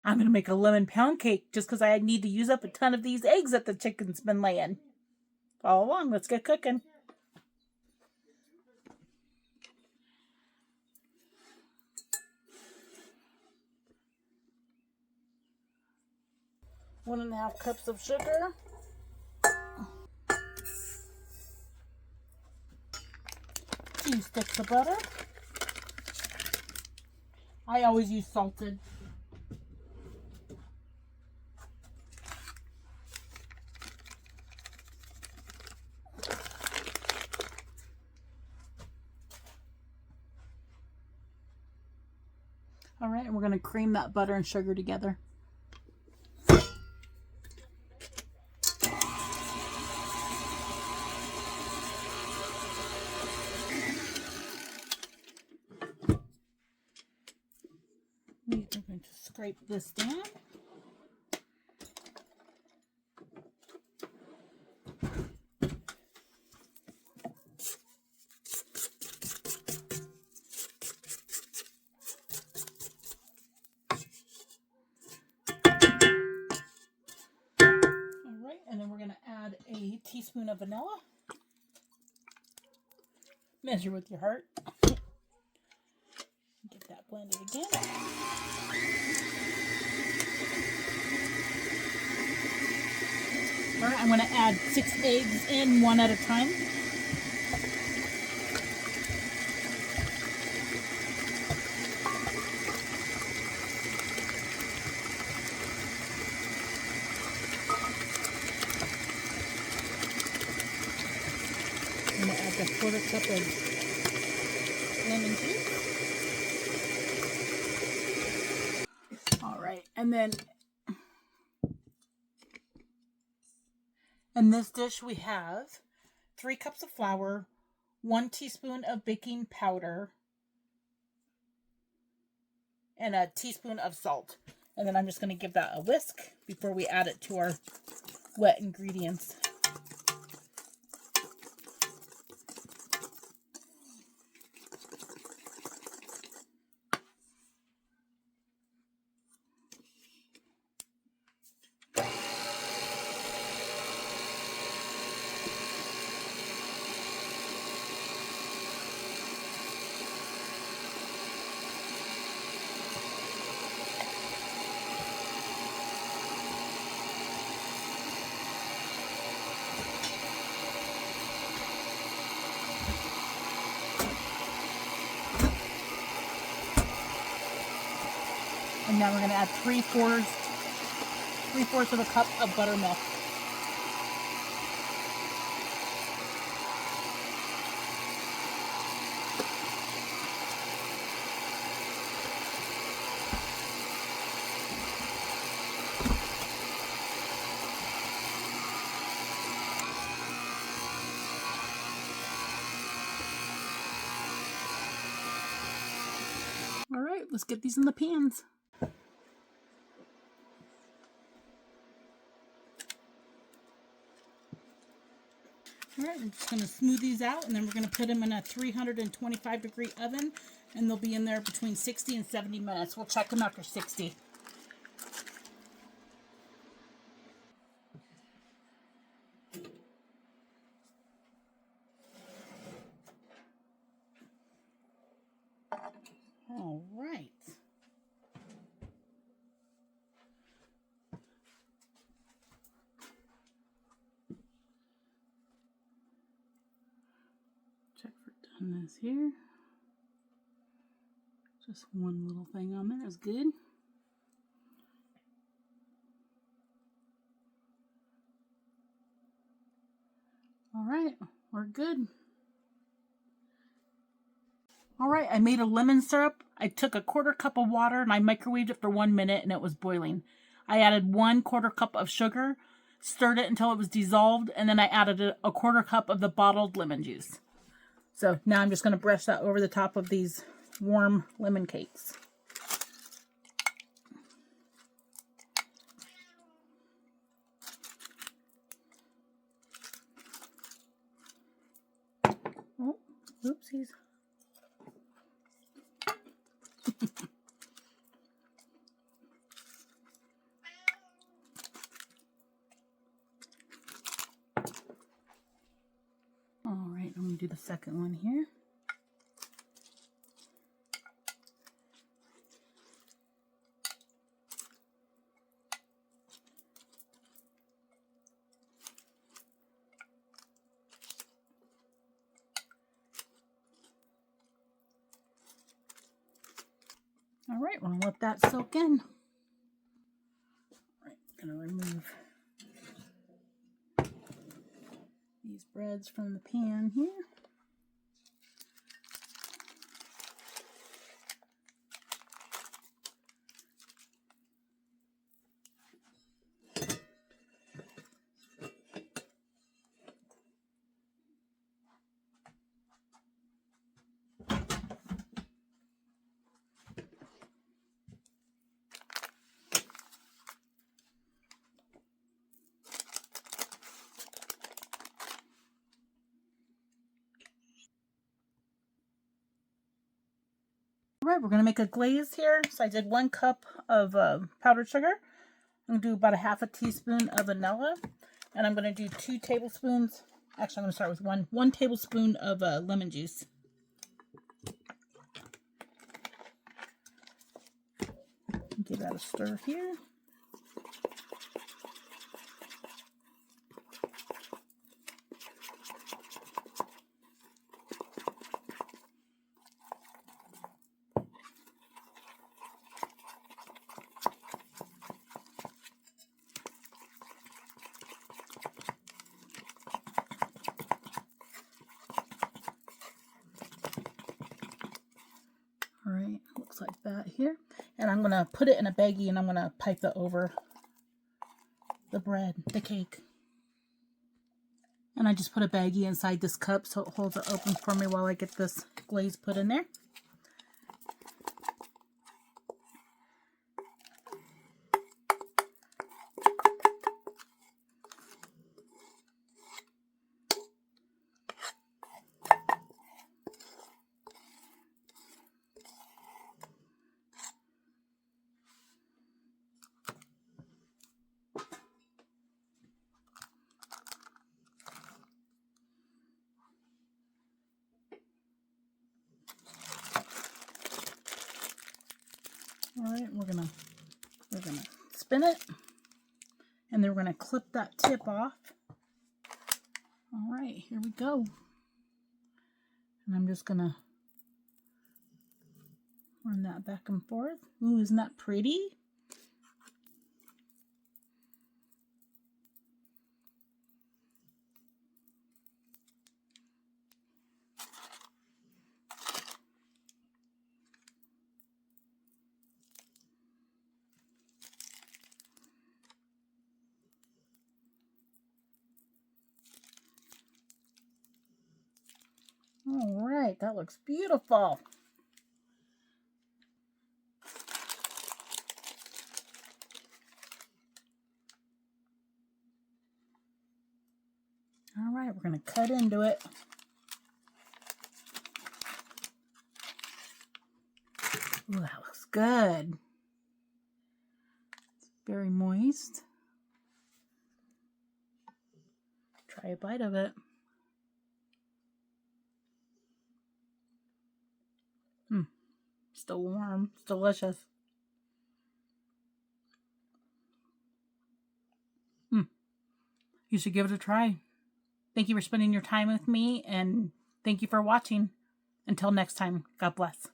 I'm going to make a lemon pound cake just because I need to use up a ton of these eggs that the chicken's been laying. Follow along. Let's get cooking. One and a half cups of sugar. 2 sticks of butter. I always use salted. All right, and we're going to cream that butter and sugar together. We're going to scrape this down. And then we're going to add a teaspoon of vanilla. Measure with your heart. Get that blended again. All right, I'm going to add 6 eggs in one at a time. I'm going to add the 1/4 cup of lemon juice. All right, and then in this dish we have 3 cups of flour, 1 teaspoon of baking powder, and a teaspoon of salt. And then I'm just going to give that a whisk before we add it to our wet ingredients. And now we're going to add 3/4 of a cup of buttermilk. All right, let's get these in the pans. All right, we're just going to smooth these out, and then we're going to put them in a 325-degree oven, and they'll be in there between 60 and 70 minutes. We'll check them after 60. All right. Check for doneness here. Just one little thing on there is good. All right, we're good. All right, I made a lemon syrup. I took a 1/4 cup of water and I microwaved it for 1 minute and it was boiling. I added 1/4 cup of sugar, stirred it until it was dissolved, and then I added a 1/4 cup of the bottled lemon juice. So now I'm just going to brush that over the top of these warm lemon cakes. Oh, oopsies. I'm going to do the second one here. All right, we're going to let that soak in. All right, I'm going to remove these breads from the pan here. All right, we're going to make a glaze here. So I did 1 cup of powdered sugar. I'm going to do about a half a teaspoon of vanilla. And I'm going to do 2 tablespoons. Actually, I'm going to start with one tablespoon of lemon juice. Give that a stir here. All right, looks like that here. And I'm going to put it in a baggie and I'm going to pipe it over the bread, the cake. And I just put a baggie inside this cup so it holds it open for me while I get this glaze put in there. All right, we're gonna spin it, and then we're gonna clip that tip off. All right, here we go. And I'm just gonna run that back and forth. Ooh, isn't that pretty? All right, that looks beautiful. All right, we're going to cut into it. Ooh, that looks good. It's very moist. Try a bite of it. Still warm. It's delicious. You should give it a try. Thank you for spending your time with me, and thank you for watching. Until next time, God bless.